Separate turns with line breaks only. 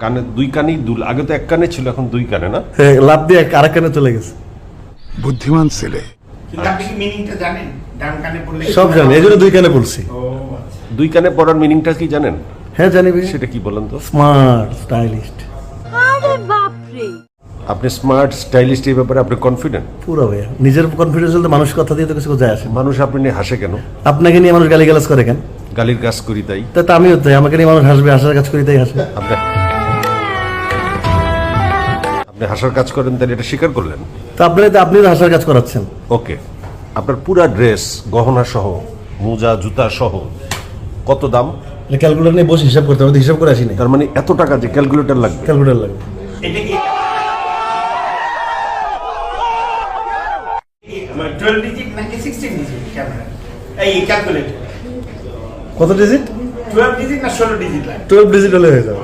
কানে দুই কানেই দুল, আগে তো এক কানে ছিল, এখন দুই কানে না?
হ্যাঁ, লাভ দিয়ে আরেক কানে চলে গেছে।
বুদ্ধিমান ছেলে।
কিন্তু আপনি কি মিনিংটা জানেন? ডান কানে পড়লে
সব জানি, এই জন্য দুই কানে বলছি।
ও আচ্ছা।
দুই কানে পড়ার মিনিংটা কি জানেন?
হ্যাঁ জানি ভাই।
সেটা কি বলেন তো?
Smart stylist.
আরে বাপরে,
আপনি স্মার্ট স্টাইলিস্ট, এই ব্যাপারে আপনি কনফিডেন্ট?
পুরো ভাইয়া, নিজের কনফিডেন্স হলে মানুষ কথা দিয়ে তো কিছু যায় আসে না।
মানুষ আপনি নিয়ে হাসে কেন?
আপনাকে নিয়ে মানুষ গালিগালাজ করে কেন?
গালির কাজ করি তাই?
তা আমিও তাই, আমাকে নিয়ে মানুষ হাসবে, হাসার কাজ করি তাই হাসে।
আপনি আপনি হাসার কাজ করেন, তাহলে এটা স্বীকার করলেন।
তো আপনি তো হাসার কাজ করাচ্ছেন।
ওকে, আপনার পুরা ড্রেস, গহনা সহ, মোজা জুতা সহ কত দাম?
ক্যালকুলেটর নিয়ে বসে হিসাব করতে হবে, হিসাব করে আসিনি।
তার মানে এত টাকা যে ক্যালকুলেটর লাগবে?
ক্যালকুলেটর লাগবে।
এটা কি 12 ডিজিট নাকি 16 ডিজিট ক্যামেরা? এই ক্যালকুলেটর
কত ডিজিট?
12 ডিজিট না 16 ডিজিট লাগে?
12 ডিজিট হলে হয়ে যাবে।